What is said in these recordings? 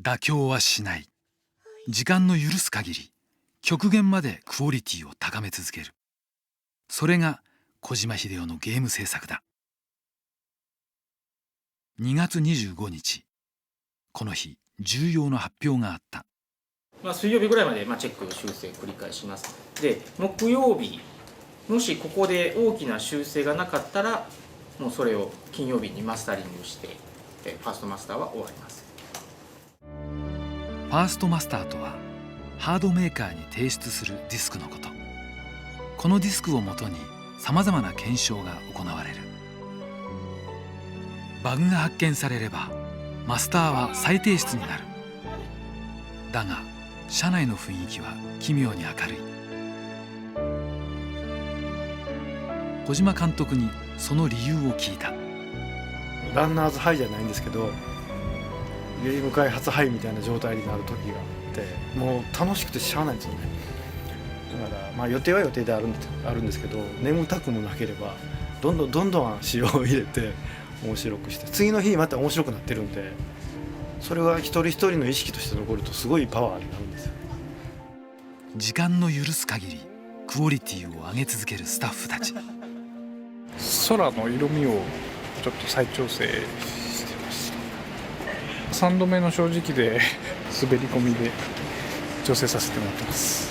妥協はしない。時間の許す限り極限までクオリティを高め続ける。それが小島秀夫のゲーム制作だ。2月25日、この日重要な発表があった。水曜日ぐらいまでチェック修正繰り返します。で木曜日、もしここで大きな修正がなかったらもうそれを金曜日にマスタリングしてファーストマスターは終わります。ファーストマスターとはハードメーカーに提出するディスクのこと。このディスクをもとにさまざまな検証が行われる。バグが発見されればマスターは再提出になる。だが社内の雰囲気は奇妙に明るい。小島監督にその理由を聞いた。ランナーズハイじゃないんですけど、ゲーム開発ハイみたいな状態になる時があって、もう楽しくてしゃあないんですよね。だから予定は予定であるんですけど、眠たくもなければどんどん仕様を入れて面白くして、次の日また面白くなってるんで、それは一人一人の意識として残るとすごいパワーになるんですよ。時間の許す限りクオリティを上げ続けるスタッフたち。空の色味をちょっと再調整してました。3度目の正直で滑り込みで調整させてもらってます。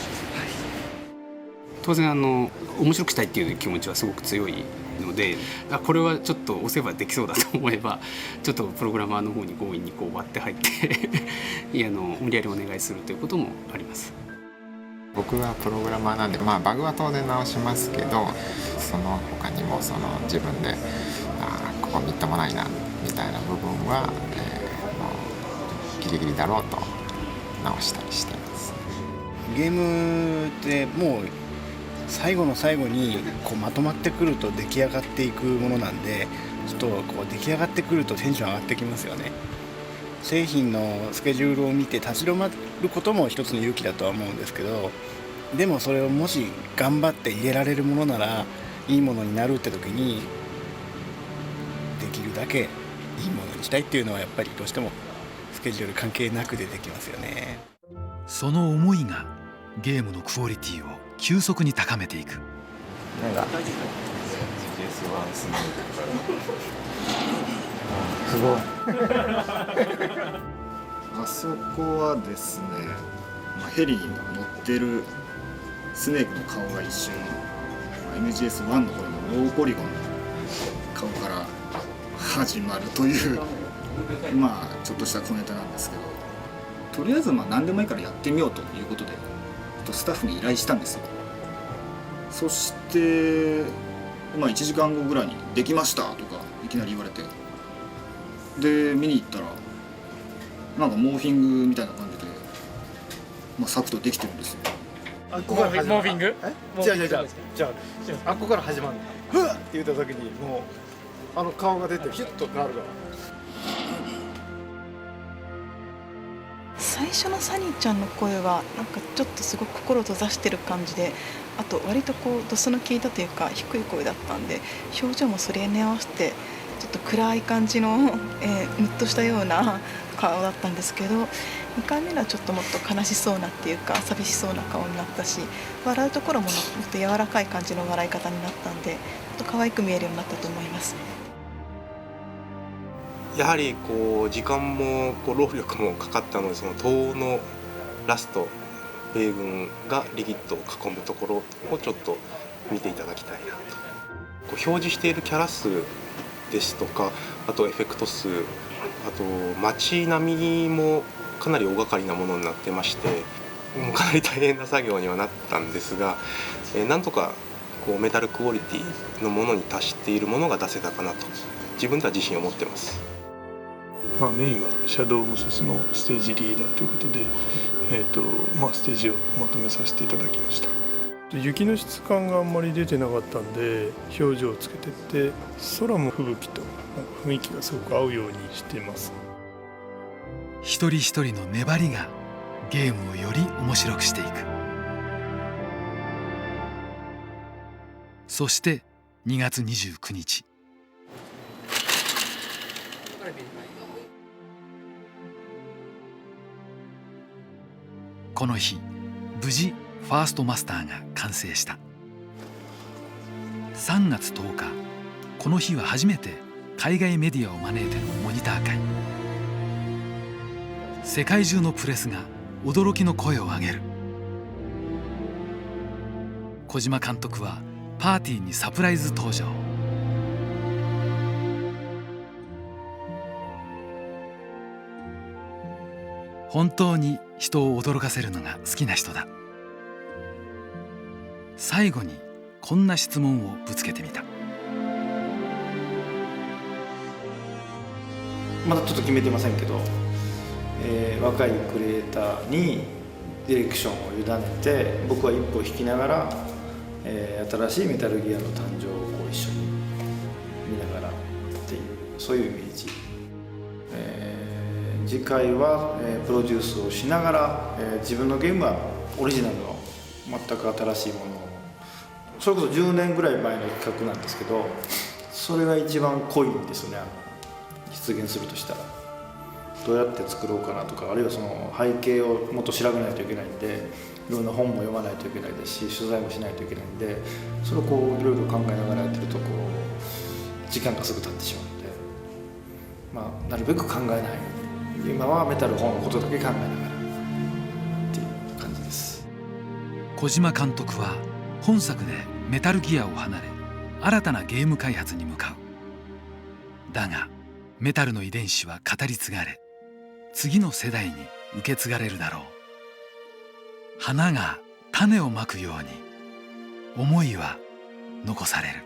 当然面白くしたいっていう気持ちはすごく強いので、これはちょっと押せばできそうだと思えばちょっとプログラマーの方に強引に割って入って無理やりお願いするということもあります。僕はプログラマーなんで、バグは当然直しますけど、その他にも自分でここみっともないなみたいな部分は、もうギリギリだろうと直したりしています。ゲームってもう最後の最後にまとまってくると出来上がっていくものなんで、ちょっと出来上がってくるとテンション上がってきますよね。製品のスケジュールを見て立ち止まることも一つの勇気だとは思うんですけど、でもそれをもし頑張って入れられるものならいいものになるって時に、できるだけいいものにしたいっていうのはやっぱりどうしてもスケジュール関係なく出てきますよね。その思いがゲームのクオリティを急速に高めていく。すごいあそこはですね、ヘリに乗ってるスネークの顔が一瞬 MGS1 の方のローポリゴンの顔から始まるというちょっとした小ネタなんですけど、とりあえず何でもいいからやってみようということでスタッフに依頼したんですよ。そして1時間後ぐらいに「できました!」とかいきなり言われて、で見に行ったらモーフィングみたいな感じで、サクッとできてるんですよ。あっこから始まる。モーフィング？違うあっこから始まる。ふわって言った時にもう顔が出てヒュッと変わるから。最初のサニーちゃんの声はちょっとすごく心を閉ざしてる感じで、あと割とドスの効いたというか低い声だったんで、表情もそれに合わせてちょっと暗い感じの、ムッとしたような顔だったんですけど、2回目はちょっともっと悲しそうなっていうか寂しそうな顔になったし、笑うところももっと柔らかい感じの笑い方になったんで、ちょっと可愛く見えるようになったと思います。やはり時間も労力もかかったので、その東欧のラスト、米軍がリギッドを囲むところをちょっと見ていただきたいなと。表示しているキャラ数ですとか、あとエフェクト数、あと街並みもかなり大掛かりなものになってまして、かなり大変な作業にはなったんですが、なんとかメタルクオリティのものに達しているものが出せたかなと自分では自信を持ってます。メインはシャドウムソスのステージリーダーということで、ステージをまとめさせていただきました。雪の質感があんまり出てなかったんで表情をつけてって、空も吹雪と雰囲気がすごく合うようにしています。一人一人の粘りがゲームをより面白くしていく。そして2月29日、この日無事ファーストマスターが完成した。3月10日、この日は初めて海外メディアを招いてのモニター会。世界中のプレスが驚きの声を上げる。小島監督はパーティーにサプライズ登場。本当に人を驚かせるのが好きな人だ。最後にこんな質問をぶつけてみた。まだちょっと決めてませんけど、若いクリエイターにディレクションを委ねて、僕は一歩引きながら、新しいメタルギアの誕生をこう一緒に見ながらっていう、そういうイメージ。次回は、プロデュースをしながら、自分のゲームはオリジナルの全く新しいものを、それこそ10年ぐらい前の企画なんですけど、それが一番濃いんですよね。実現するとしたらどうやって作ろうかなとか、あるいはその背景をもっと調べないといけないんで、いろんな本も読まないといけないですし、取材もしないといけないんで、それをこういろいろ考えながらやってると、こう時間がすぐ経ってしまうので、なるべく考えない。今はメタル本のことだけ考えながらっていう感じです。小島監督は本作でメタルギアを離れ、新たなゲーム開発に向かう。だがメタルの遺伝子は語り継がれ、次の世代に受け継がれるだろう。花が種をまくように思いは残される。